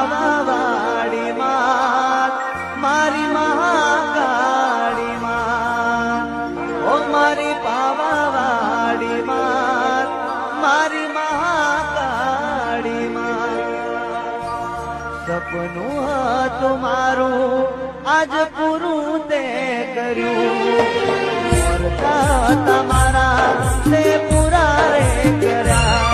પાવાવાળી માં, મારી મહાકાળી માં, ઓ મારી પાવાવાળી માં, મારી મહાકાળી માં. સપનું હતું મારું આજ પૂરું તે કર્યું, તમારા તે પૂરા રે કર્યા.